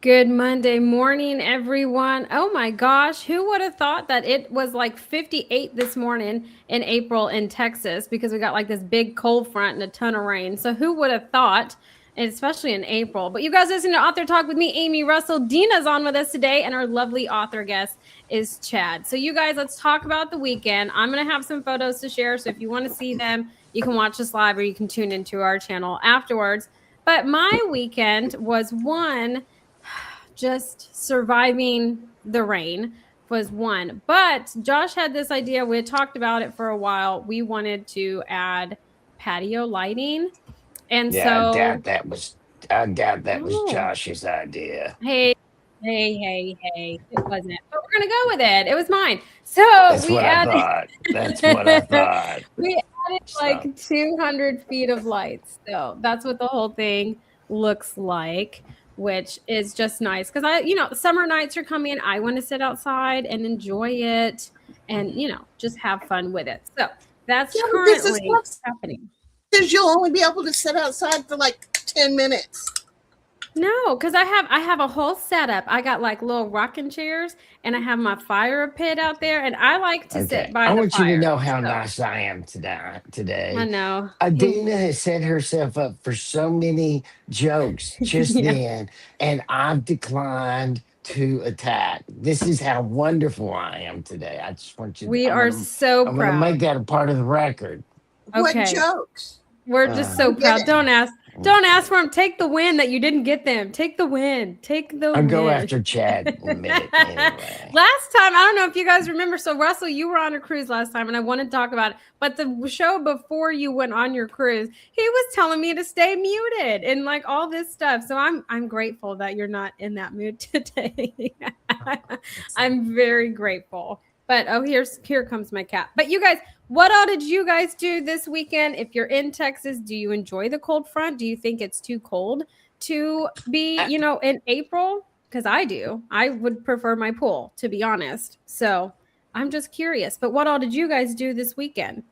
Good Monday morning, everyone. Oh my gosh, who would have thought that it was like 58 this morning in April in Texas because we got like this big cold front and a ton of rain. So who would have thought, and especially in April. But you guys listen to Author Talk with me, Amy Russell. Dina's on with us today, and our lovely author guest is Chad. So you guys, let's talk about the weekend. I'm going to have some photos to share. So if you want to see them, you can watch us live or you can tune into our channel afterwards. But my weekend was one just surviving the rain was one. But Josh had this idea. We had talked about it for a while. We wanted to add patio lighting. And Yeah, so, I doubt that was oh, Josh's idea. hey, hey, it wasn't. But we're going to go with it. It was mine. So That's we what I added, thought. That's what I thought. we added So, like 200 feet of lights. So that's what the whole thing looks like, which is just nice because summer nights are coming. I want to sit outside and enjoy it and, just have fun with it. So that's Yeah, but this currently is happening. says you'll only be able to sit outside for like 10 minutes. No, because I have a whole setup. I got like little rocking chairs and I have my fire pit out there and I like to sit okay. by I the want you to fire. know how So nice I am today. I Today, know. Adina has set herself up for so many jokes just Yeah. then, and I've declined to attack. This is how wonderful I am today. I just want you. We are so I'm gonna proud. make that a part of the record. What Okay. jokes? We're just Uh, so I'm proud. getting. Don't ask for them. Take the win that you didn't get them. Take the win. Take the I'll go win. after Chad in a minute anyway. Last time, I don't know if you guys remember. So, Russell, you were on a cruise last time, and I want to talk about it. But the show before you went on your cruise, he was telling me to stay muted and like all this stuff. So I'm grateful that you're not in that mood today. I'm very grateful. But here comes my cat. But you guys, what all did you guys do this weekend? If you're in Texas, do you enjoy the cold front? Do you think it's too cold to be, in April? Because I do. I would prefer my pool, to be honest. So I'm just curious. But what all did you guys do this weekend?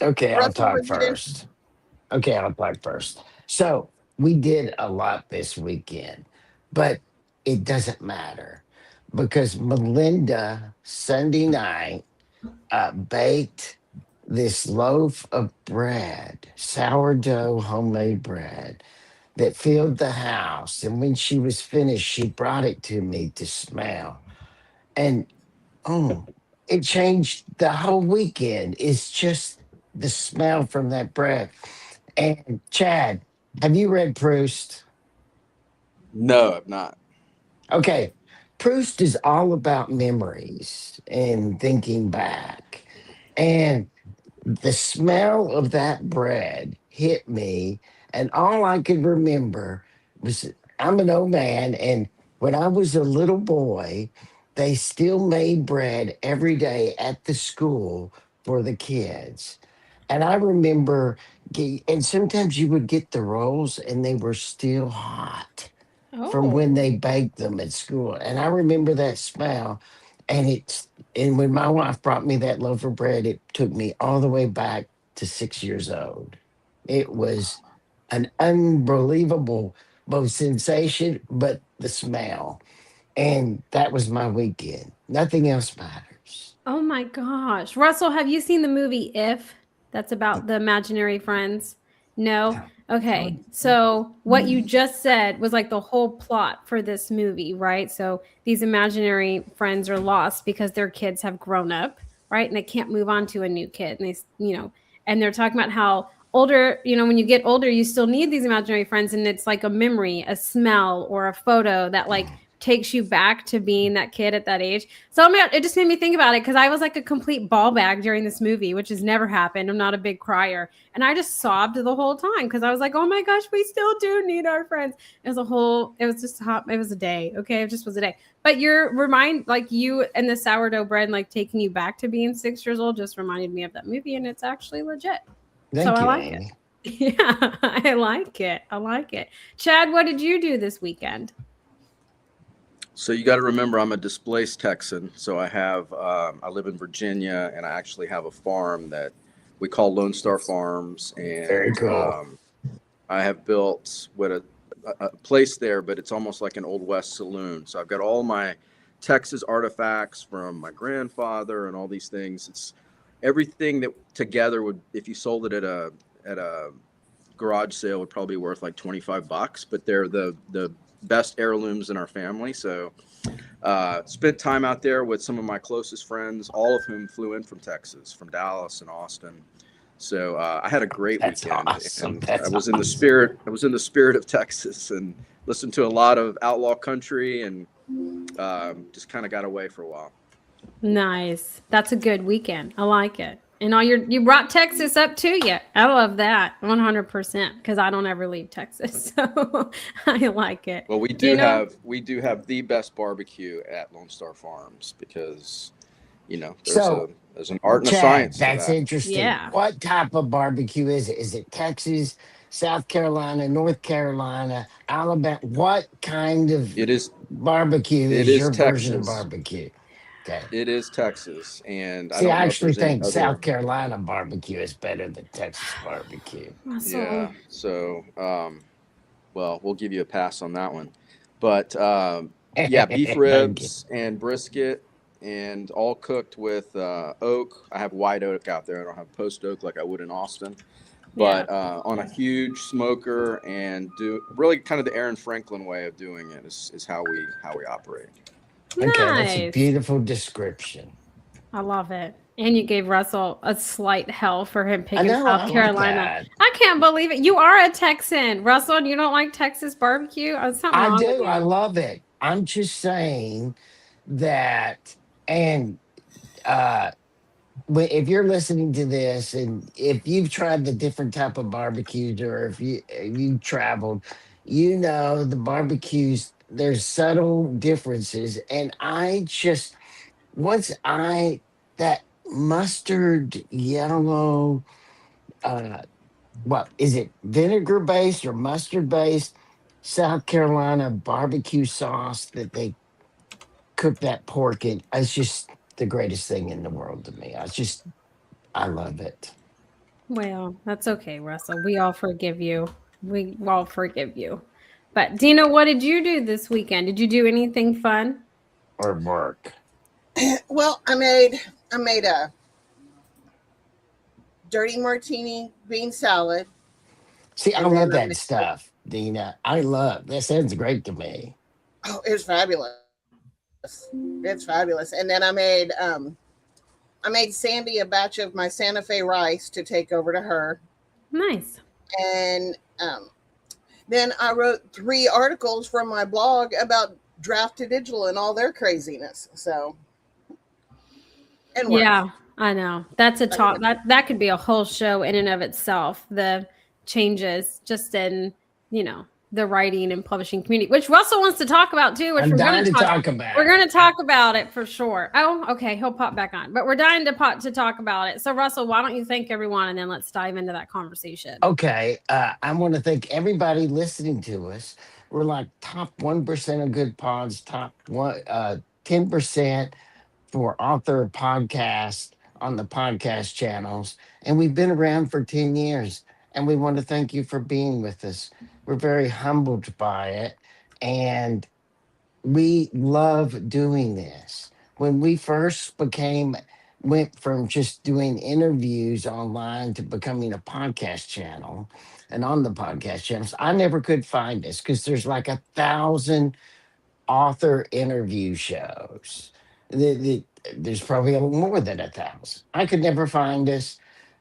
Okay, I'll Russell, talk what you did? first. Okay, I'll talk first. So we did a lot this weekend, but it doesn't matter because Melinda Sunday night baked this loaf of bread, sourdough homemade bread that filled the house. And when she was finished, she brought it to me to smell. And oh, it changed the whole weekend. It's just the smell from that bread. And Chad, have you read Proust? No, I'm not. Okay. Proust is all about memories and thinking back. And the smell of that bread hit me. And all I could remember was I'm an old man. And when I was a little boy, they still made bread every day at the school for the kids. And I remember, and sometimes you would get the rolls and they were still hot from when Oh, they baked them at school. And I remember that smell. And when my wife brought me that loaf of bread, it took me all the way back to 6 years old. It was an unbelievable both sensation, but the smell. And that was my weekend. Nothing else matters. oh my gosh. Russell, have you seen the movie If? That's about the imaginary friends. No? Okay. So, what you just said was like the whole plot for this movie, right? So, these imaginary friends are lost because their kids have grown up, right? And they can't move on to a new kid. And and they're talking about how older, when you get older, you still need these imaginary friends. And it's like a memory, a smell, or a photo that like takes you back to being that kid at that age. So it just made me think about it because I was like a complete ball bag during this movie, which has never happened. I'm not a big crier. And I just sobbed the whole time because I was like, oh my gosh, we still do need our friends. It was just hot. It was a day. Okay. It just was a day. But like you and the sourdough bread, and like taking you back to being 6 years old just reminded me of that movie. And it's actually legit. So Thank I you, like it. Amy. Yeah, I like it. I like it. Chad, what did you do this weekend? So you got to remember, I'm a displaced Texan. So I live in Virginia, and I actually have a farm that we call Lone Star Farms, Very and cool. I have built a place there, but it's almost like an Old West saloon. So I've got all my Texas artifacts from my grandfather and all these things. It's everything that together would, if you sold it at a garage sale, would probably be worth like $25, but they're the best heirlooms in our family. So spent time out there with some of my closest friends, all of whom flew in from Texas, from Dallas and Austin. So I had a great That's weekend, awesome. and That's I was in the spirit. I was in the spirit of Texas, and listened to a lot of outlaw country, and just kind of got away for a while. Nice. That's a good weekend. I like it. And you brought Texas up to you. I love that 100% because I don't ever leave Texas, so I like it. Well, we do have the best barbecue at Lone Star Farms because, there's an art and a Chad, science to that's that. interesting. Yeah. What type of barbecue is it? Is it Texas, South Carolina, North Carolina, Alabama? What kind of It is barbecue it is is your version of Texas. barbecue? Okay. It is Texas, and I See, don't I know if actually there's any think other. South Carolina barbecue is better than Texas barbecue. Yeah. So, well, we'll give you a pass on that one, but yeah, beef Thank you. ribs and brisket, and all cooked with oak. I have white oak out there. I don't have post oak like I would in Austin, but on a huge smoker, and do really kind of the Aaron Franklin way of doing it is how we operate. Okay, that's a Nice. beautiful description. I love it. And you gave Russell a slight hell for him I picking know, South I like Carolina. that. I can't believe it. You are a Texan, Russell, and you don't like Texas barbecue? There's something I wrong with do. I you. love it. I'm just saying that, and uh, if you're listening to this, and if you've tried the different type of barbecues, or if you traveled, the barbecues. There's subtle differences, and I just once I that mustard yellow. What is it, vinegar based or mustard based South Carolina barbecue sauce that they cook that pork in? It's just the greatest thing in the world to me. I love it. Well, that's okay, Russell. We all forgive you. We all forgive you. But Dina, what did you do this weekend? Did you do anything fun? Or work. Well, I made a dirty martini bean salad, See, I and love then that stuff, Dina. I love that. Sounds great to me. it was fabulous. It's fabulous. And then I made Sandy a batch of my Santa Fe rice to take over to her, Nice. and then I wrote 3 articles from my blog about Draft to Digital and all their craziness. So, and work. Yeah, I know. That's a talk that could be a whole show in and of itself. The changes just in, the writing and publishing community, which Russell wants to talk about too, which I'm we're dying going to talk about. We're going to talk about it for sure. Oh, okay. He'll pop back on, but we're dying to talk about it. So Russell, why don't you thank everyone and then let's dive into that conversation. Okay, I want to thank everybody listening to us. We're like top 1% of good pods, top 10% for author podcast on the podcast channels. And we've been around for 10 years. And we want to thank you for being with us. We're very humbled by it. And we love doing this. When we first went from just doing interviews online to becoming a podcast channel, and on the podcast channels, I never could find this because there's like 1,000 author interview shows. There's probably more than 1,000. I could never find us.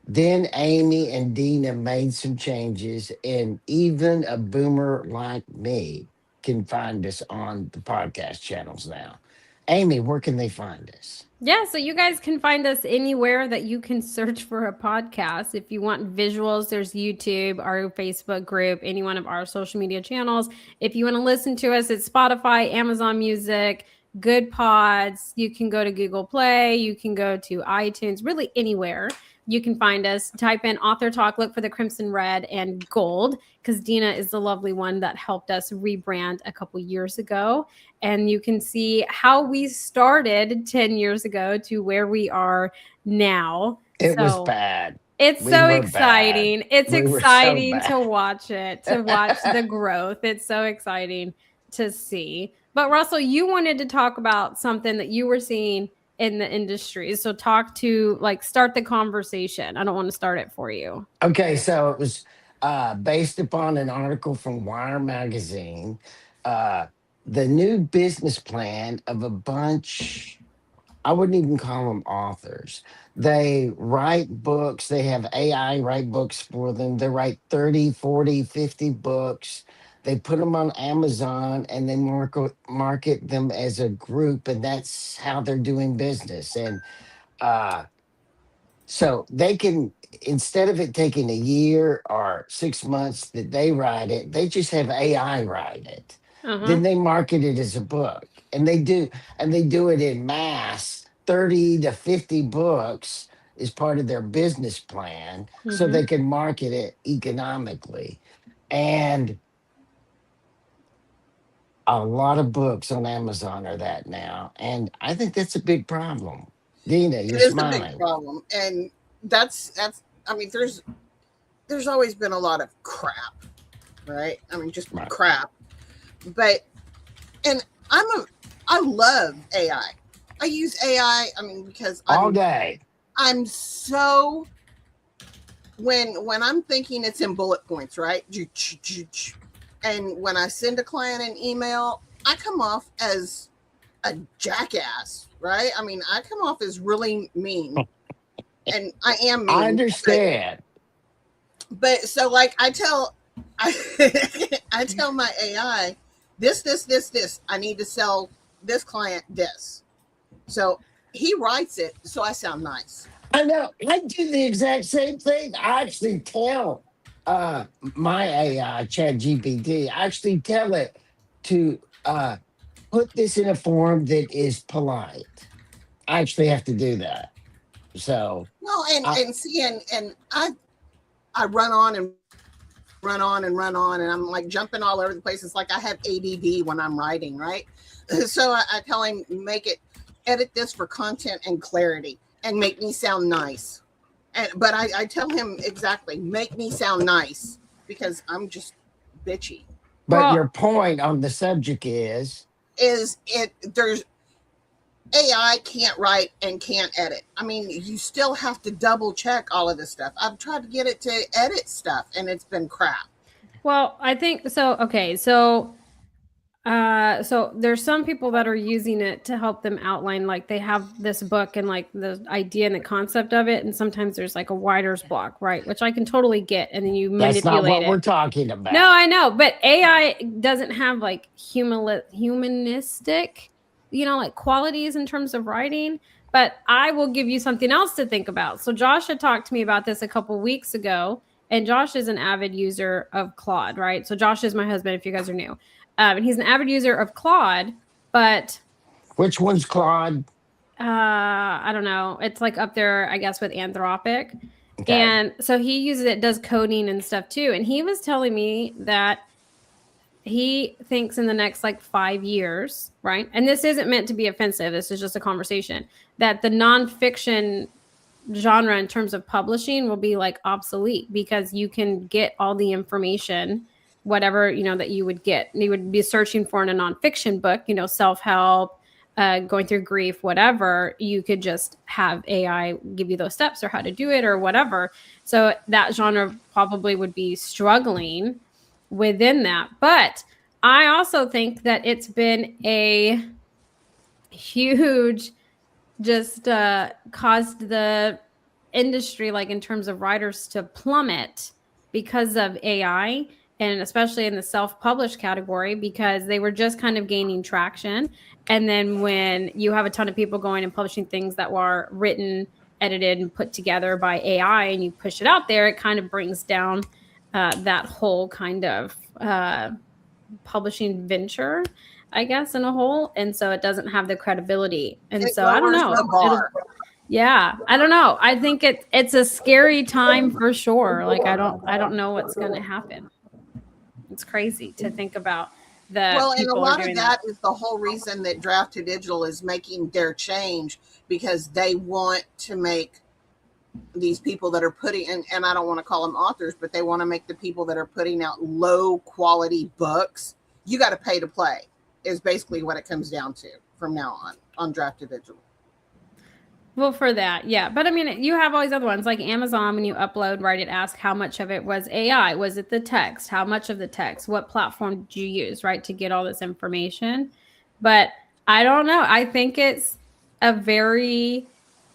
Then Amy and Dina made some changes, and even a boomer like me can find us on the podcast channels now. Amy, where can they find us? Yeah, so you guys can find us anywhere that you can search for a podcast. If you want visuals, there's YouTube, our Facebook group, any one of our social media channels. If you want to listen to us, it's Spotify, Amazon Music, Good Pods. You can go to Google Play. You can go to iTunes, really anywhere. You can find us. Type in Author Talk, look for the crimson, red, and gold, because Dina is the lovely one that helped us rebrand a couple years ago. And you can see how we started 10 years ago to where we are now. It was bad. It's We so were bad. exciting. It's We were so exciting bad. to watch it, to watch the growth. It's so exciting to see. But Russell, you wanted to talk about something that you were seeing in the industry. So start the conversation. I don't want to start it for you. Okay, so it was based upon an article from Wire magazine. Uh, the new business plan of a bunch, I wouldn't even call them authors. They write books, they have AI write books for them. They write 30, 40, 50 books. They put them on Amazon and they market them as a group, and that's how they're doing business. And uh, so they can, instead of it taking a year or 6 months that they write it, they just have AI write it. Uh-huh. Then they market it as a book. And they do it in mass. 30 to 50 books is part of their business plan so Mm-hmm. they can market it economically. And a lot of books on Amazon are that now. And I think that's a big problem. Dina, It you're is a big smiling. problem, and that's. I mean, there's always been a lot of crap, right? I mean, just Right. crap. But and I love AI. I use AI. I mean, because All day. I'm so when I'm thinking it's in bullet points, right? And when I send a client an email, I come off as a jackass, right? I mean, I come off as really mean, and I am mean. I understand. But so, like, I tell my AI, this. I need to sell this client this. So he writes it, so I sound nice. I know. I do the exact same thing. I actually tell my AI, Chat GPT, I actually tell it to put this in a form that is polite. I actually have to do that. So, No, I, and see, and I run on and run on and run on, and I'm like jumping all over the place. It's like I have ADD when I'm writing, right? So I tell him, edit this for content and clarity, and make me sound nice. But I tell him exactly, make me sound nice, because I'm just bitchy. but Well, your point on the subject is There's AI can't write and can't edit. I mean, you still have to double check all of this stuff. I've tried to get it to edit stuff, and it's been crap. well, I think so. Okay, so there's some people that are using it to help them outline, like they have this book and like the idea and the concept of it, and sometimes there's like a writer's block, right? Which I can totally get, and then you that's not manipulate what we're it. talking about. No, I know, but AI doesn't have like humanistic, like qualities in terms of writing. But I will give you something else to think about. So Josh had talked to me about this a couple weeks ago, and Josh is an avid user of Claude, right? So Josh is my husband, if you guys are new. And he's an avid user of Claude, but Which one's Claude? I don't know. It's like up there, I guess, with Anthropic. Okay. And so he uses it, does coding and stuff too. And he was telling me that he thinks in the next like 5 years, right? And this isn't meant to be offensive. This is just a conversation, that the nonfiction genre in terms of publishing will be like obsolete, because you can get all the information, whatever, that you would get. You would be searching for in a nonfiction book, self-help, going through grief, whatever. You could just have AI give you those steps or how to do it or whatever. So that genre probably would be struggling within that. But I also think that it's been a huge, just caused the industry, like in terms of writers, to plummet because of AI, and especially in the self-published category, because they were just kind of gaining traction. And then when you have a ton of people going and publishing things that were written, edited, and put together by AI, and you push it out there, it kind of brings down that whole kind of publishing venture, I guess, in a whole. And so it doesn't have the credibility. And It so I don't lowers know. the bar. Yeah, I don't know. I think it's a scary time for sure. Like I don't know what's going to happen. It's crazy to think about the Well, and a people are lot doing of that is the whole reason that Draft to Digital is making their change, because they want to make these people that are putting, and I don't want to call them authors, but they want to make the people that are putting out low quality books, you got to pay to play, is basically what it comes down to from now on Drafted Digital. Well, for that, yeah. But I mean, you have all these other ones like Amazon. When you upload, right, it asks how much of it was AI. Was it the text? How much of the text? What platform did you use, right, to get all this information? But I don't know. I think it's a very,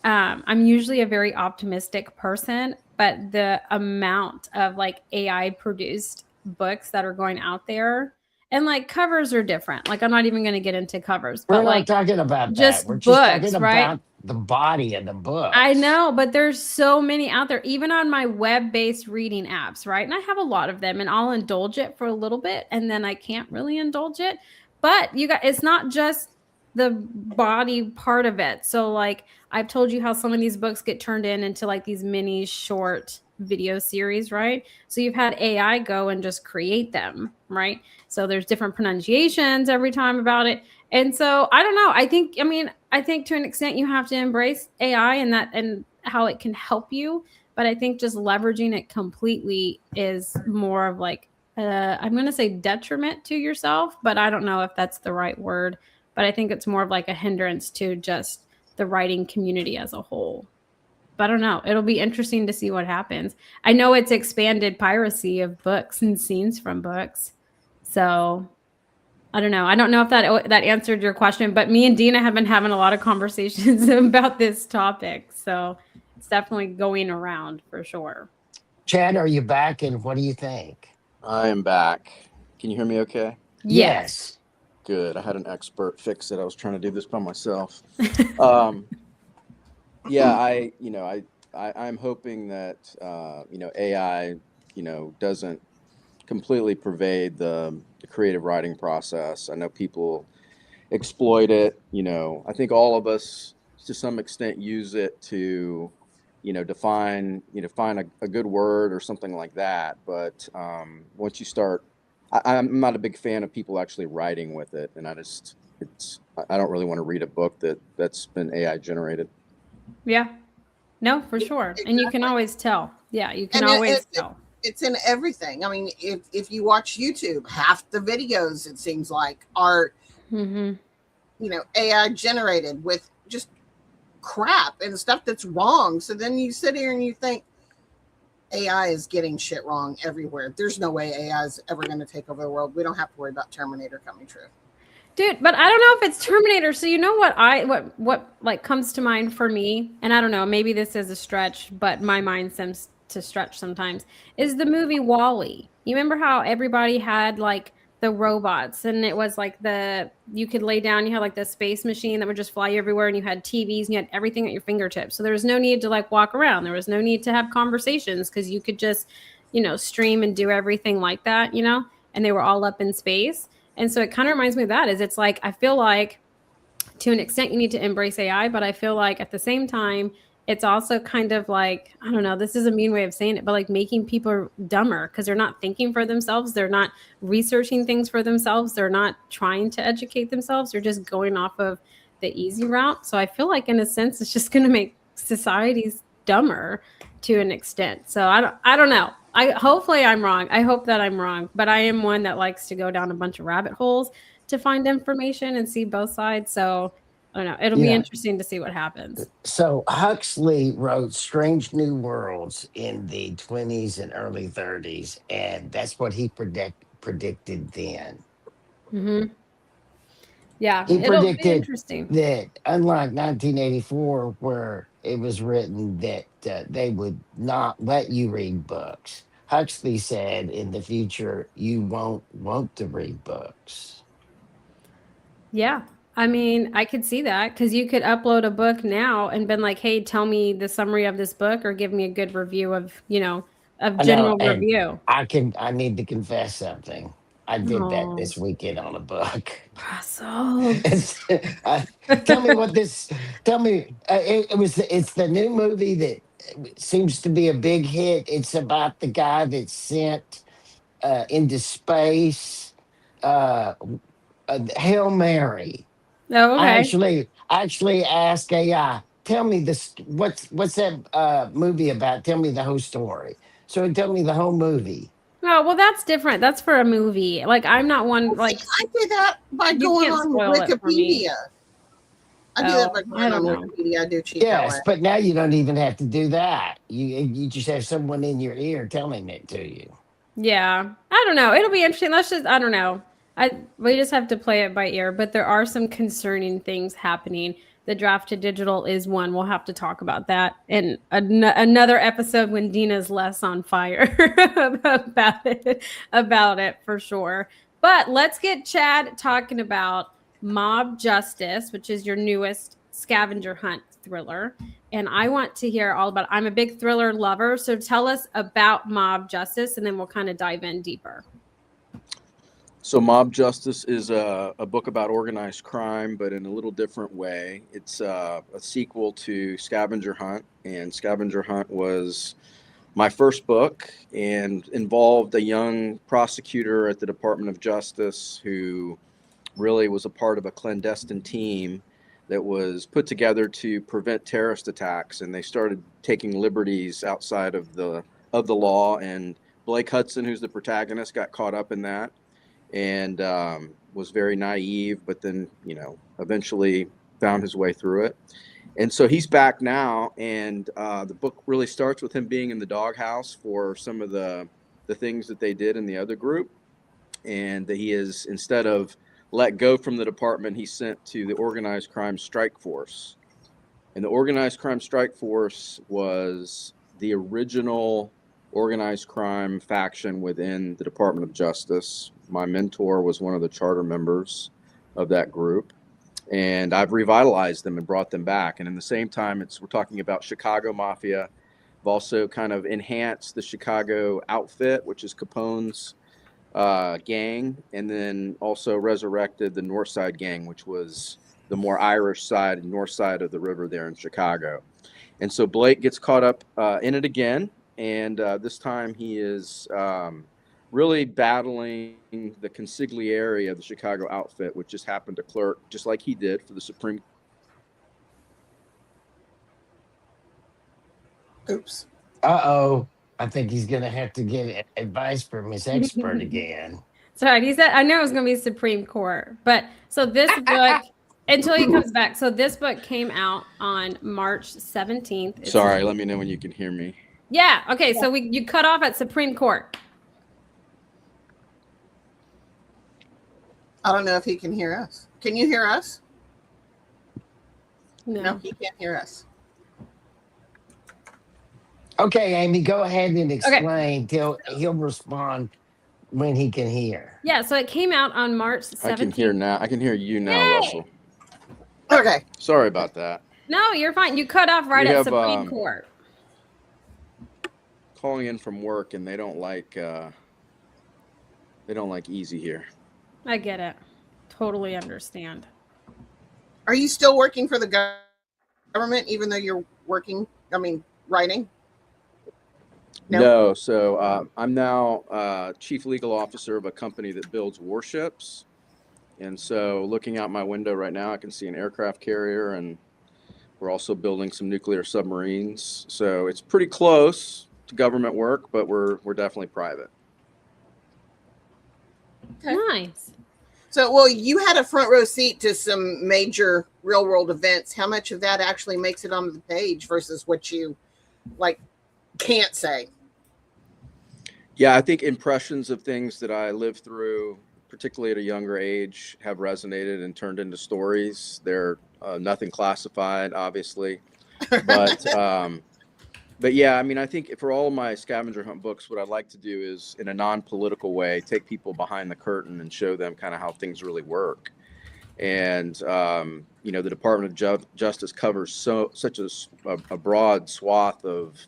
I'm usually a very optimistic person, but the amount of like AI produced books that are going out there, and like covers are different. Like, I'm not even going to get into covers, We're but not like talking about that. just We're just talking books, right? about the body of the I books. know, but there's so many out there, even on my web-based reading apps, right? And I have a lot of them, and I'll indulge it for a little bit, and then I can't really indulge it. But you got, it's not just the body part of it. So like I've told you how some of these books get turned into like these mini short video series, right? So you've had AI go and just create them, right? So there's different pronunciations every time about it. And so I don't know. I think to an extent you have to embrace AI and that and how it can help you. But I think just leveraging it completely is more of like I'm going to say detriment to yourself, but I don't know if that's the right word. But I think it's more of like a hindrance to just the writing community as a whole. But I don't know. It'll be interesting to see what happens. I know it's expanded piracy of books and scenes from books. So I don't know. I don't know if that answered your question, but me and Dina have been having a lot of conversations about this topic. So it's definitely going around for sure. Chad, are you back? And what do you think? I am back. Can you hear me okay? Yes. Good. I had an expert fix it. I was trying to do this by myself. Yeah, I'm hoping that AI, doesn't completely pervade the creative writing process. I know people exploit it. I think all of us to some extent use it to, define, find a good word or something like that. But once you start, I'm not a big fan of people actually writing with it, and I don't really want to read a book that's been AI generated. Yeah. No, for sure. Exactly. And you can always tell. Yeah, you can And always tell. it's in everything. I mean, if you watch YouTube, half the videos it seems like are Mm-hmm. AI generated with just crap and stuff that's wrong. So then you sit here and you think AI is getting shit wrong everywhere. There's no way AI is ever going to take over the world. We don't have to worry about Terminator coming true. Dude, but I don't know if it's Terminator. So you know what like comes to mind for me, and I don't know, maybe this is a stretch, but my mind seems to stretch sometimes, is the movie Wall-E. You remember how everybody had like the robots and it was like you could lay down, you had like the space machine that would just fly you everywhere, and you had TVs and you had everything at your fingertips. So there was no need to like walk around. There was no need to have conversations because you could just, stream and do everything like that, and they were all up in space. And so it kind of reminds me of that. It's like, I feel like to an extent you need to embrace AI, but I feel like at the same time, it's also kind of like, I don't know, this is a mean way of saying it, but like making people dumber because they're not thinking for themselves. They're not researching things for themselves. They're not trying to educate themselves. They're just going off of the easy route. So I feel like in a sense, it's just going to make societies dumber to an extent. So I don't know. Hopefully I'm wrong. I hope that I'm wrong, but I am one that likes to go down a bunch of rabbit holes to find information and see both sides. So I don't know. It'll be interesting to see what happens. So Huxley wrote Strange New Worlds in the 20s and early 30s, and that's what he predicted then. Mm-hmm. Yeah, He it'll be predicted interesting. that unlike 1984, where it was written that they would not let you read books, Huxley said in the future, you won't want to read books. Yeah. I mean, I could see that because you could upload a book now and been like, hey, tell me the summary of this book or give me a good review of, of I know, general and review. I need to confess something. I did that Oh, this weekend on a book. Russell. Uh, tell me what this. Tell me. It's the new movie that seems to be a big hit. It's about the guy that's sent into space. Uh, Hail Mary. Oh, I okay. actually asked AI. tell me this. What's that movie about? Tell me the whole story. So tell me the whole movie. Oh, well, that's different. That's for a movie. Like, I'm not one, like, I did that by you going can't on spoil it for me. Wikipedia. I do that Oh, by I going on don't know. Wikipedia. I do cheat that way. Yes, but now you don't even have to do that. You just have someone in your ear telling it to you. Yeah. I don't know. It'll be interesting. Let's just, I don't know. We just have to play it by ear, but there are some concerning things happening. The draft to digital is one. We'll have to talk about that in another episode when Dina's less on fire about it for sure. But let's get Chad talking about Mob Justice, which is your newest scavenger hunt thriller. And I want to hear all about it. I'm a big thriller lover. So tell us about Mob Justice, and then we'll kind of dive in deeper. So Mob Justice is a book about organized crime, but in a little different way. It's a sequel to Scavenger Hunt, and Scavenger Hunt was my first book and involved a young prosecutor at the Department of Justice who really was a part of a clandestine team that was put together to prevent terrorist attacks, and they started taking liberties outside of the law. And Blake Hudson, who's the protagonist, got caught up in that and was very naive, but then eventually found his way through it. And so he's back now, and the book really starts with him being in the doghouse for some of the things that they did in the other group, and that he is, instead of let go from the department, he's sent to the Organized Crime Strike Force. And the Organized Crime Strike Force was the original organized crime faction within the Department of Justice. My mentor was one of the charter members of that group, and I've revitalized them and brought them back. And in the same time, we're talking about Chicago Mafia. I've also kind of enhanced the Chicago outfit, which is Capone's gang, and then also resurrected the North Side gang, which was the more Irish side, north side of the river there in Chicago. And so Blake gets caught up in it again, and this time he is really battling the consigliere of the Chicago outfit, which just happened to clerk, just like he did, for the Supreme. Oops. Uh-oh. I think he's going to have to get advice from his expert again. Sorry, he said, I know it was going to be Supreme Court, but so this book, until he comes back, so this book came out on March 17th. Sorry, let me know when you can hear me. Yeah, okay, so you cut off at Supreme Court. I don't know if he can hear us. Can you hear us? No, No, he can't hear us. Okay, Amy, go ahead and explain till he'll respond when he can hear. Yeah, so it came out on March 17th. I can hear now. I can hear you now, Yay! Russell. Okay. Sorry about that. No, you're fine. You cut off right at Supreme Court. Calling in from work, and they don't like easy here. I get it. Totally understand. Are you still working for the government, even though you're writing? No. So I'm now chief legal officer of a company that builds warships. And so looking out my window right now, I can see an aircraft carrier, and we're also building some nuclear submarines. So it's pretty close to government work, but we're definitely private. Okay. Nice. So, well, you had a front row seat to some major real world events. How much of that actually makes it onto the page versus what you can't say? Yeah, I think impressions of things that I lived through, particularly at a younger age, have resonated and turned into stories. They're nothing classified, obviously, but yeah, I mean, I think for all of my scavenger hunt books, what I'd like to do is, in a non-political way, take people behind the curtain and show them kind of how things really work. And the Department of Justice covers such a broad swath of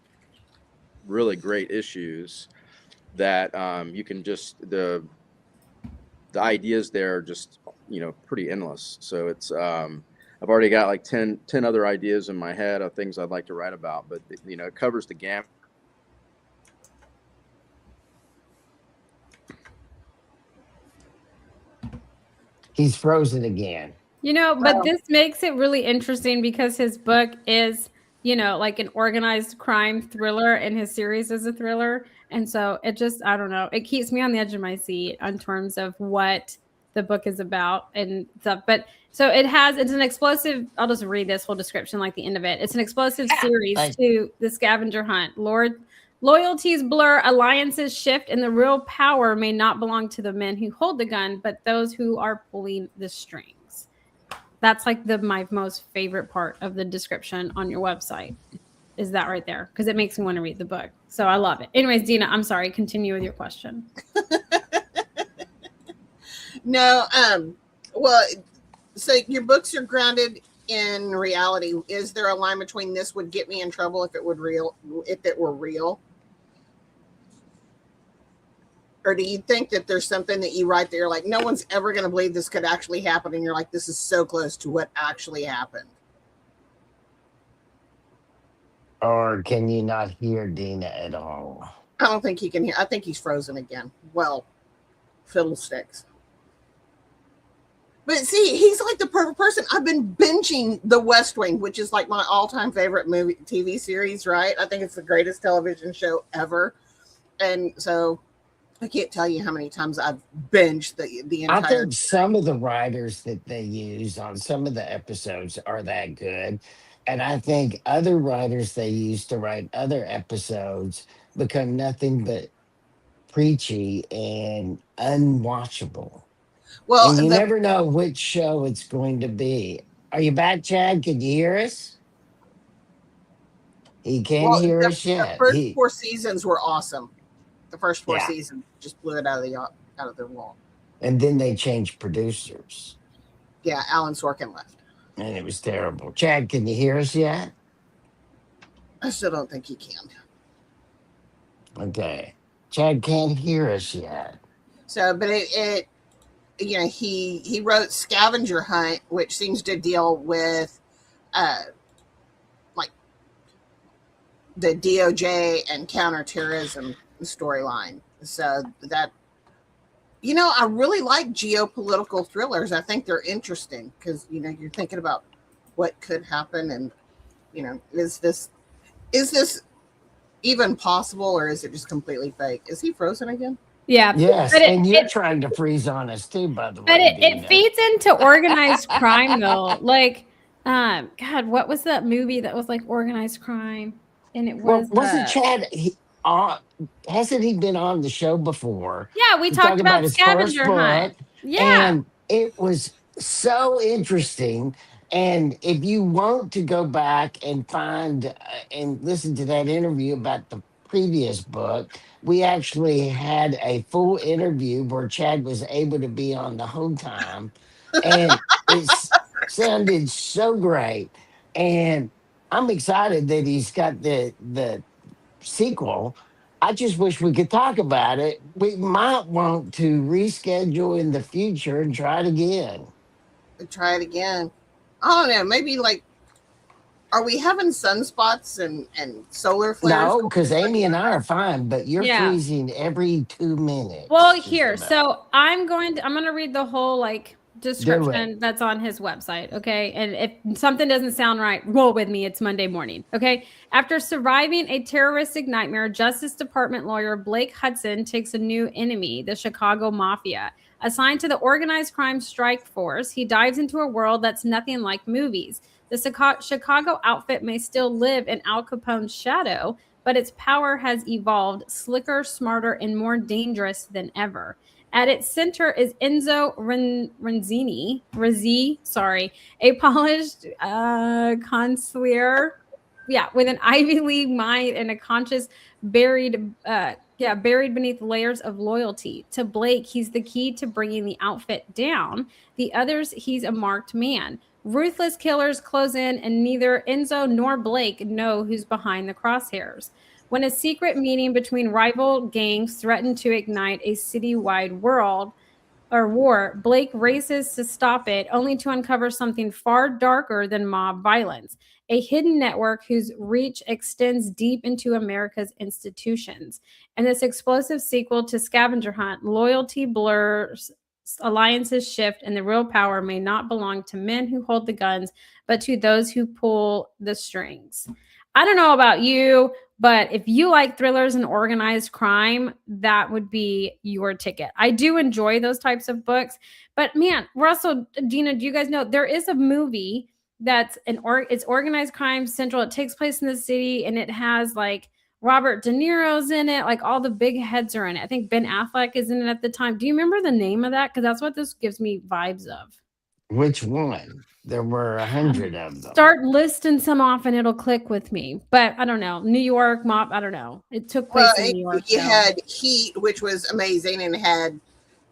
really great issues that you can just the ideas there are just pretty endless. So it's I've already got like 10 other ideas in my head of things I'd like to write about, but it covers the gamut. He's frozen again. But this makes it really interesting because his book is, like an organized crime thriller and his series is a thriller. And so it just, I don't know, it keeps me on the edge of my seat in terms of what the book is about and stuff. But so it's an explosive, I'll just read this whole description like the end of it. It's an explosive series to the scavenger hunt. Loyalties blur, alliances shift, and the real power may not belong to the men who hold the gun, but those who are pulling the strings. That's like my most favorite part of the description on your website is that right there, because it makes me want to read the book. So I love it. Anyways, Dina, I'm sorry. Continue with your question. No, well, so your books are grounded in reality. Is there a line between this would get me in trouble if it were real? Or do you think that there's something that you write there like no one's ever going to believe this could actually happen, and you're like, this is so close to what actually happened? Or can you not hear Dina at all? I don't think he can hear. I think he's frozen again. Well, fiddlesticks. But see, he's like the perfect person. I've been binging The West Wing, which is like my all-time favorite TV series, right? I think it's the greatest television show ever. And so I can't tell you how many times I've binged the entire. I think some of the writers that they use on some of the episodes are that good. And I think other writers they use to write other episodes become nothing but preachy and unwatchable. Well, And you never know which show it's going to be. Are you back, Chad? Can you hear us? He can't hear us yet. The first 4 seasons were awesome. The first 4 seasons just blew it out of the wall. And then they changed producers. Yeah, Alan Sorkin left. And it was terrible. Chad, can you hear us yet? I still don't think he can. Okay. Chad can't hear us yet. So, but he wrote Scavenger Hunt, which seems to deal with like the DOJ and counterterrorism storyline. So that, I really like geopolitical thrillers. I think they're interesting because, you're thinking about what could happen and, is this even possible or is it just completely fake? Is he frozen again? Yeah. Yes, and you're trying to freeze on us too, by the way. But it feeds into organized crime, though. Like, God, what was that movie that was like organized crime? And it was. Wasn't Chad? Hasn't he been on the show before? Yeah, we talked about his Scavenger Hunt. Yeah, and it was so interesting. And if you want to go back and find and listen to that interview about the previous book, we actually had a full interview where Chad was able to be on the whole time. And it sounded so great. And I'm excited that he's got the sequel. I just wish we could talk about it. We might want to reschedule in the future and try it again. Try it again. I don't know. Maybe like, are we having sunspots and solar flares? No, because Amy and I are fine, but you're freezing every 2 minutes. Well, here, so I'm going to read the whole description that's on his website, okay? And if something doesn't sound right, roll with me. It's Monday morning, okay? After surviving a terroristic nightmare, Justice Department lawyer Blake Hudson takes a new enemy, the Chicago Mafia. Assigned to the organized crime strike force, he dives into a world that's nothing like movies. The Chicago outfit may still live in Al Capone's shadow, but its power has evolved, slicker, smarter, and more dangerous than ever. At its center is Enzo Renzini, a polished consigliere, with an Ivy League mind and a conscience buried beneath layers of loyalty. To Blake, he's the key to bringing the outfit down. The others, he's a marked man. Ruthless killers close in, and neither Enzo nor Blake know who's behind the crosshairs. When a secret meeting between rival gangs threatened to ignite a citywide war, Blake races to stop it, only to uncover something far darker than mob violence, a hidden network whose reach extends deep into America's institutions. And this explosive sequel to Scavenger Hunt, loyalty blurs, alliances shift, and the real power may not belong to men who hold the guns, but to those who pull the strings. I don't know about you, but if you like thrillers and organized crime, that would be your ticket. I do enjoy those types of books, but man, Russell, Gina, do you guys know there is a movie that's it's organized crime central. It takes place in the city, and it has like Robert De Niro's in it. Like all the big heads are in it. I think Ben Affleck is in it at the time. Do you remember the name of that? Because that's what this gives me vibes of. Which one? There were 100 of them. Start listing some off and it'll click with me. But I don't know. New York mob. I don't know. It took place in New York. You had Heat, which was amazing, and had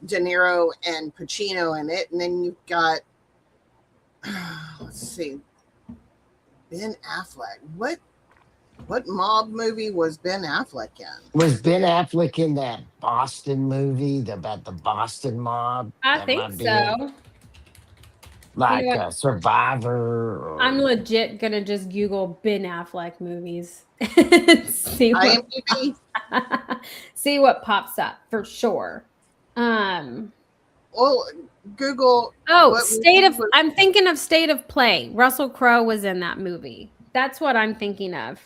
De Niro and Pacino in it. And then you've got, let's see, Ben Affleck. What mob movie was Ben Affleck in? Was Ben Affleck in that Boston movie about the Boston mob? I think so. Like Survivor? Or... I'm legit going to just Google Ben Affleck movies. See what pops up for sure. Well, Google. I'm thinking of State of Play. Russell Crowe was in that movie. That's what I'm thinking of.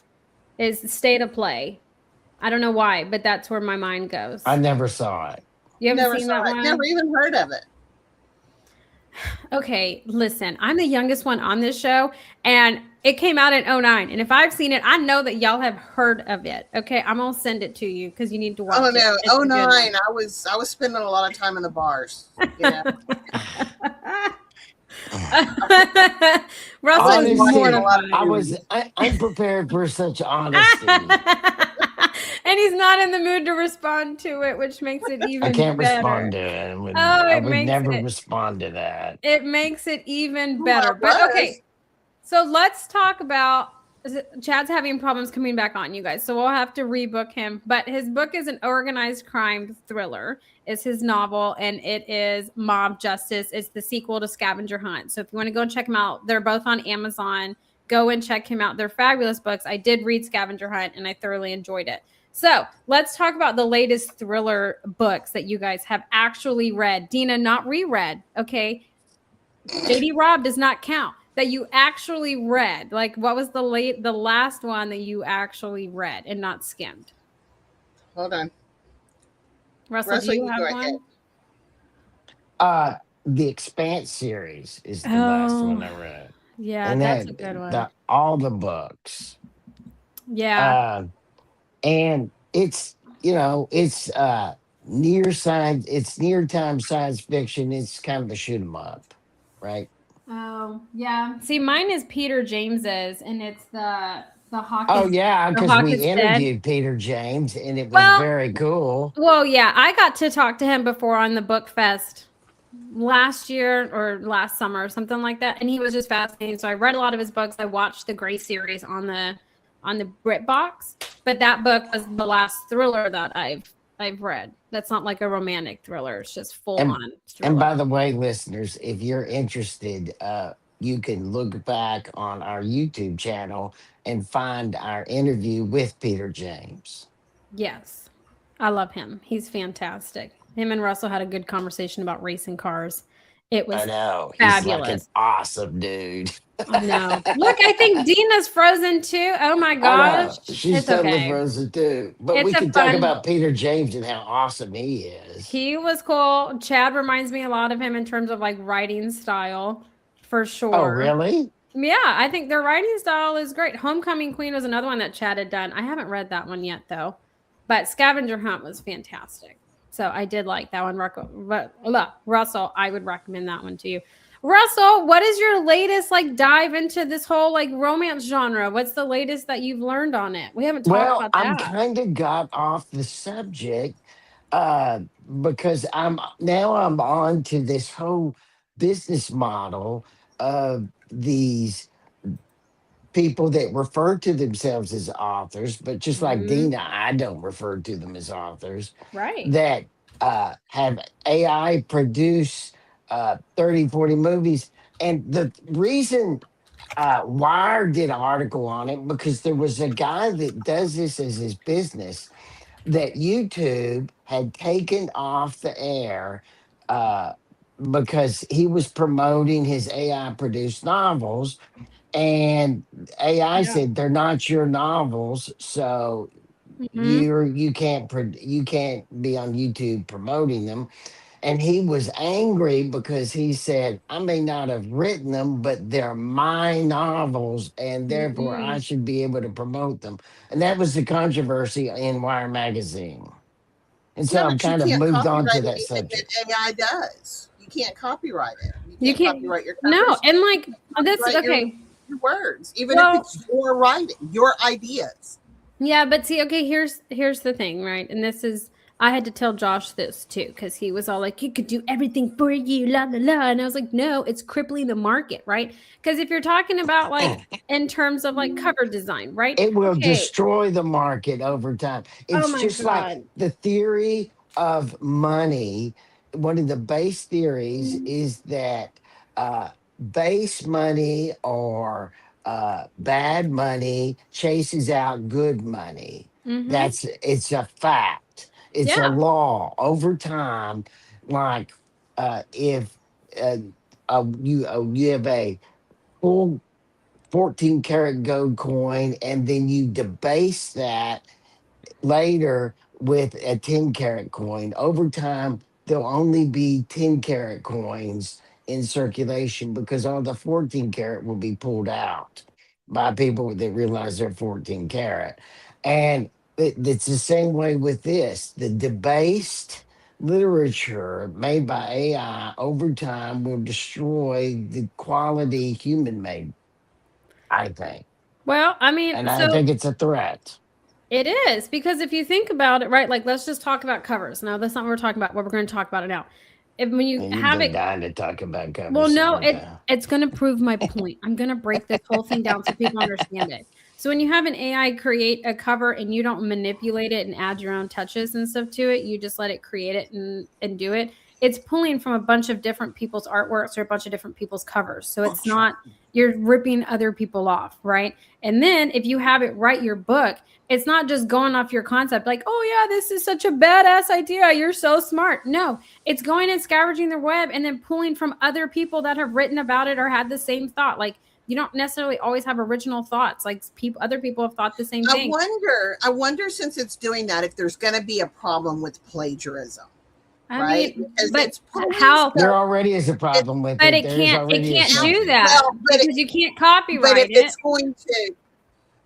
Is State of Play. I don't know why, but that's where my mind goes. I never saw it. You haven't seen that one? Never even heard of it. Okay, listen, I'm the youngest one on this show, and it came out in 2009. And if I've seen it, I know that y'all have heard of it. Okay, I'm gonna send it to you because you need to watch it. Oh no, 2009. I was spending a lot of time in the bars. You know? Russell is mortified. I'm prepared for such honesty. And he's not in the mood to respond to it, which makes it even better. I can't respond to it. I would never respond to that. It makes it even better. But okay, so let's talk about Chad's having problems coming back on, you guys. So we'll have to rebook him. But his book is an organized crime thriller. It's his novel, and it is Mob Justice. It's the sequel to Scavenger Hunt. So if you want to go and check them out, they're both on Amazon. Go and check him out. They're fabulous books. I did read Scavenger Hunt, and I thoroughly enjoyed it. So let's talk about the latest thriller books that you guys have actually read. Dina, not reread, okay? JD Robb does not count. That you actually read. Like, what was the last one that you actually read and not skimmed? Hold on. Russell, do you have one? The Expanse series is the last one I read. Yeah, and that's a good one. All the books. Yeah. And it's, it's near time science fiction. It's kind of a shoot 'em up, right? Oh, yeah. See, mine is Peter James's, and it's the Hawk. Oh, yeah, because we interviewed Peter James, and it was very cool. Well, yeah, I got to talk to him before on the Book Fest last year or last summer or something like that, and he was just fascinating. So I read a lot of his books. I watched the Gray series on the BritBox, but that book was the last thriller that I've read. That's not like a romantic thriller. It's just full on thriller. And by the way, listeners, if you're interested, you can look back on our YouTube channel and find our interview with Peter James. Yes. I love him. He's fantastic. Him and Russell had a good conversation about racing cars. It was fabulous. He's like an awesome dude. I know. Look, I think Dina's frozen too. Oh my gosh. She's totally frozen too. But we can talk about Peter James and how awesome he is. He was cool. Chad reminds me a lot of him in terms of like writing style, for sure. Oh, really? Yeah, I think their writing style is great. Homecoming Queen was another one that Chad had done. I haven't read that one yet though. But Scavenger Hunt was fantastic. So I did like that one. Russell, I would recommend that one to you. Russell, what is your latest dive into this whole romance genre? What's the latest that you've learned on it? We haven't talked about that. I'm kind of got off the subject because I'm on to this whole business model of these people that refer to themselves as authors, but just like Dina, I don't refer to them as authors. Right. That have AI produce 30, 40 movies. And the reason Wire did an article on it, because there was a guy that does this as his business that YouTube had taken off the air uh, because he was promoting his AI produced novels, and AI Yeah. said they're not your novels, so Hmm. you can't be on YouTube promoting them. And he was angry because he said, I may not have written them, but they're my novels, and therefore I Hmm. should be able to promote them. And that was the controversy in Wire Magazine. And so Yeah, I've but you kind of can't moved on to copyright that anything that subject. AI does. You can't copyright it. You You can't can't. copyright your No, covers. and like this. Copyright Okay. your words, even if Well, it's your writing, your ideas. yeah, but see, okay, here's the thing, right? And this is I had to tell Josh this too because he was all like, "You could do everything for you, la la la," and I was like, "No, it's crippling the market, right? Because if you're talking about like in terms of like cover design, right? It will Okay. destroy the market over time. Oh It's my just like god. the theory of money. One of the base theories is that base money or bad money chases out good money. Mm-hmm. It's a fact. It's a Yeah. law over time. Like if uh, you have a full 14 karat gold coin and then you debase that later with a 10 karat coin. Over time, there'll only be 10 karat coins in circulation because all the 14 karat will be pulled out by people that realize they're 14 karat. And it's the same way with this. The debased literature made by AI over time will destroy the quality human made, I think. Well, I mean, And I so think it's a threat. it is because if you think about it, right? Like, let's just talk about covers. No, that's not what we're talking about. What we're going to talk about it now. If when you And you've have been it. dying to talk about Well, covers, no, Samantha. it's gonna prove my point. I'm gonna break this whole thing down so people understand it. So when you have an AI create a cover and you don't manipulate it and add your own touches and stuff to it, you just let it create it and do it. It's pulling from a bunch of different people's artworks or a bunch of different people's covers. So it's not you're ripping other people off, right? And then if you have it write your book, it's not just going off your concept like, "Oh yeah, this is such a badass idea. You're so smart." No, it's going and scavenging the web and then pulling from other people that have written about it or had the same thought. Like you don't necessarily always have original thoughts. Like other people have thought the same thing. I wonder since it's doing that, if there's going to be a problem with plagiarism, I right? mean, Because but it's pulling how? There stuff. already is a It, problem with But it. There's it already a can't yeah, do study. that well, because you can't but if copyright it. it's going to,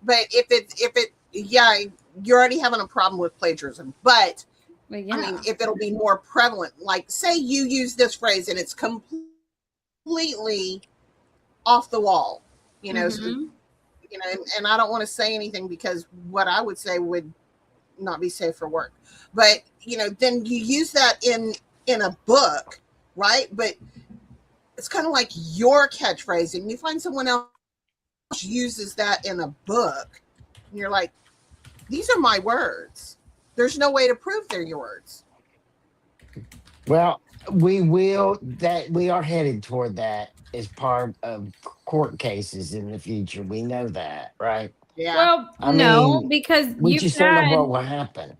but if it, yeah, you're already having a problem with plagiarism. But But I yeah. mean, if it'll be more prevalent, like say you use this phrase and it's completely off the wall, you know, Mm-hmm. and I don't want to say anything because what I would say would not be safe for work. But then you use that in a book, right? But it's kind of like your catchphrase, and you find someone else uses that in a book, and you're like, these are my words. There's no way to prove they're your words. Well, we are headed toward that as part of court cases in the future. We know that, right? Yeah. Well, I no, mean, because we you've just don't know had. what will happen.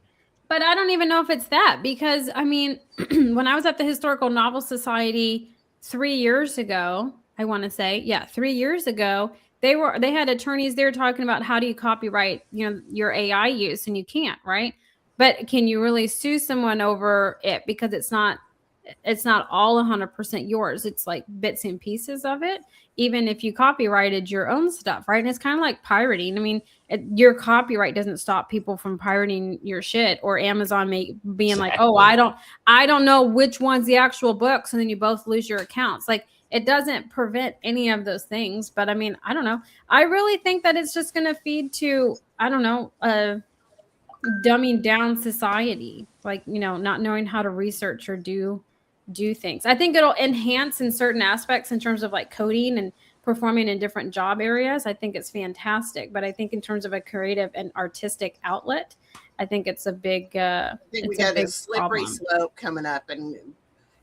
But I don't even know if it's that because I mean, when I was at the Historical Novel Society 3 years ago, I want to say, yeah, 3 years ago, they had attorneys there talking about how do you copyright, your AI use, and you can't, right? But can you really sue someone over it because it's not all 100% yours. It's like bits and pieces of it, even if you copyrighted your own stuff, right? And it's kind of like pirating. I mean, your copyright doesn't stop people from pirating your shit or Amazon being like, "Oh, Exactly. I don't know which one's the actual books," and then you both lose your accounts. Like it doesn't prevent any of those things. But I mean, I don't know. I really think that it's just going to feed to I don't know, dumbing down society, like not knowing how to research or do things. I think it'll enhance in certain aspects in terms of like coding and performing in different job areas. I think it's fantastic, but I think in terms of a creative and artistic outlet, I think it's a big I think we got this slippery problem. slope coming up, and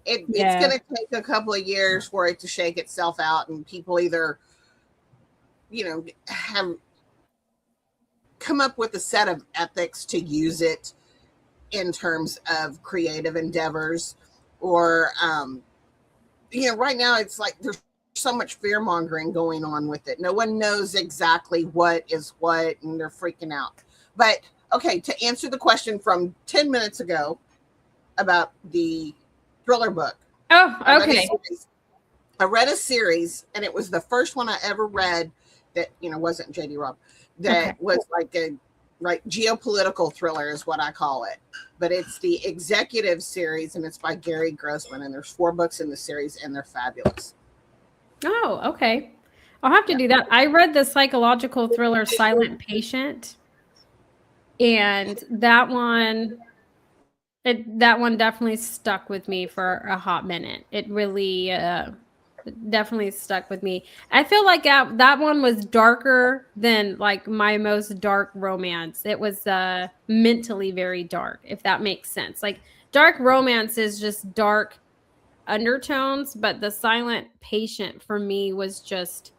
it's Yeah. going to take a couple of years for it to shake itself out, and people either have come up with a set of ethics to use it in terms of creative endeavors, or right now it's like there's so much fear mongering going on with it. No one knows exactly what is what, and they're freaking out. But okay, to answer the question from 10 minutes ago about the thriller book. Oh, okay. I read a series, and it was the first one I ever read that wasn't J.D. Robb. That was like a geopolitical thriller is what I call it. But it's the Executive series, and it's by Gary Grossman, and there's 4 books in the series, and they're fabulous. Oh, okay. I'll have to do that. I read the psychological thriller Silent Patient, and that one definitely stuck with me for a hot minute. It really definitely stuck with me. I feel like that one was darker than like my most dark romance. It was mentally very dark, if that makes sense. Like dark romance is just dark undertones, but the Silent Patient for me was just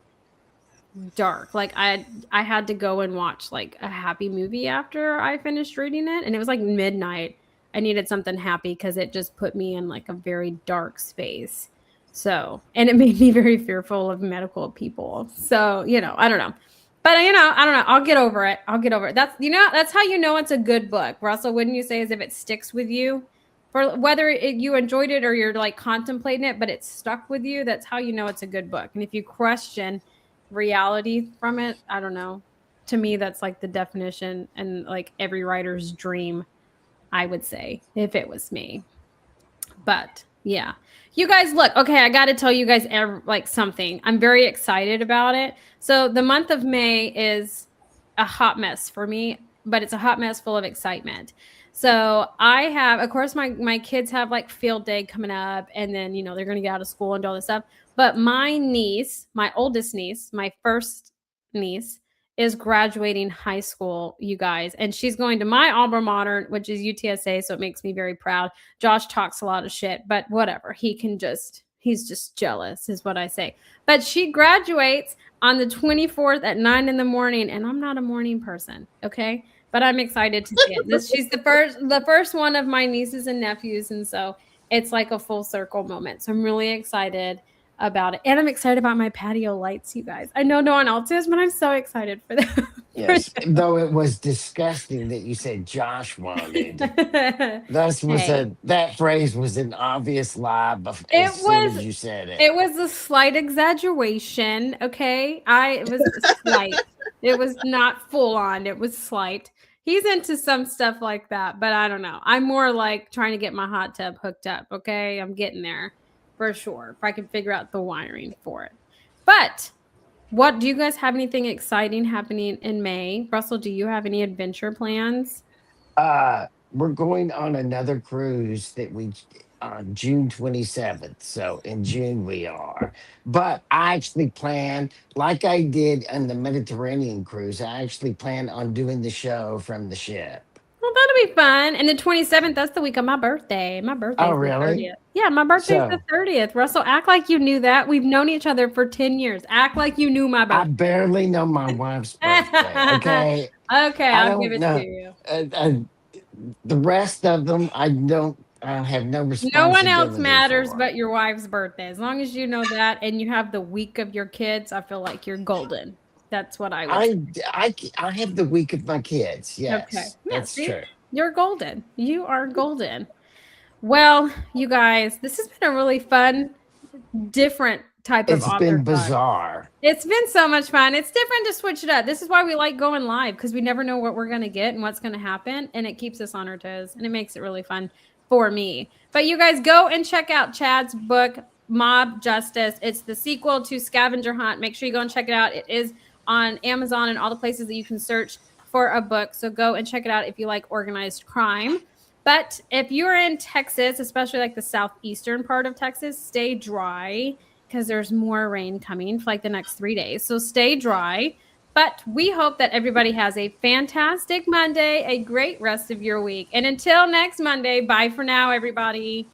dark. Like I had to go and watch like a happy movie after I finished reading it, and it was like midnight. I needed something happy because it just put me in like a very dark space. So, and it made me very fearful of medical people. So, I don't know. But I don't know. I'll get over it. That's how you know it's a good book. Russell, wouldn't you say, is if it sticks with you? For whether you enjoyed it or you're like contemplating it, but it's stuck with you, that's how you know it's a good book. And if you question reality from it, I don't know. To me, that's like the definition and like every writer's dream, I would say, if it was me. But yeah, you guys, look, okay, I got to tell you guys like something. I'm very excited about it. So the month of May is a hot mess for me, but it's a hot mess full of excitement. So I have, of course, my kids have like field day coming up, and then, they're going to get out of school and do all this stuff. But my niece, my oldest niece, my first niece, is graduating high school, you guys. And she's going to my alma mater, which is UTSA. So it makes me very proud. Josh talks a lot of shit, but whatever. He's just jealous is what I say. But she graduates on the 24th at 9 a.m. And I'm not a morning person. Okay. But I'm excited to see it. She's the first one of my nieces and nephews. And so it's like a full circle moment. So I'm really excited about it. And I'm excited about my patio lights, you guys. I know no one else is, but I'm so excited for them. Yes, though it was disgusting that you said Josh wanted. That phrase was an obvious lie as soon as you said it. It was a slight exaggeration, okay? It was slight. It was not full on. It was slight. He's into some stuff like that, but I don't know. I'm more like trying to get my hot tub hooked up, okay? I'm getting there for sure, if I can figure out the wiring for it. But what do you guys have anything exciting happening in May? Russell, do you have any adventure plans? We're going on another cruise that on June 27th. So in June we are. But I actually plan, like I did on the Mediterranean cruise, I actually plan on doing the show from the ship. Well, that'll be fun. And the 27th, that's the week of my birthday. My birthday. Oh, really? The 30th. Yeah, my birthday's the 30th. Russell, act like you knew that. We've known each other for 10 years. Act like you knew my birthday. I barely know my wife's birthday. Okay. Okay, I'll give it to you. The rest of them, I have no responsibility. No one else matters but your wife's birthday. As long as you know that and you have the week of your kids, I feel like you're golden. That's what I would say. I have the week of my kids. Yes. Okay. That's true. You're golden. You are golden. Well, you guys, this has been a really fun, different type of author. It's been bizarre. It's been so much fun. It's different to switch it up. This is why we like going live, because we never know what we're going to get and what's going to happen. And it keeps us on our toes, and it makes it really fun for me. But you guys go and check out Chad's book, Mob Justice. It's the sequel to Scavenger Hunt. Make sure you go and check it out. It is on Amazon and all the places that you can search for a book. So go and check it out if you like organized crime. But if you're in Texas, especially like the southeastern part of Texas, stay dry because there's more rain coming for like the next 3 days. So stay dry. But we hope that everybody has a fantastic Monday, a great rest of your week. And until next Monday, bye for now, everybody.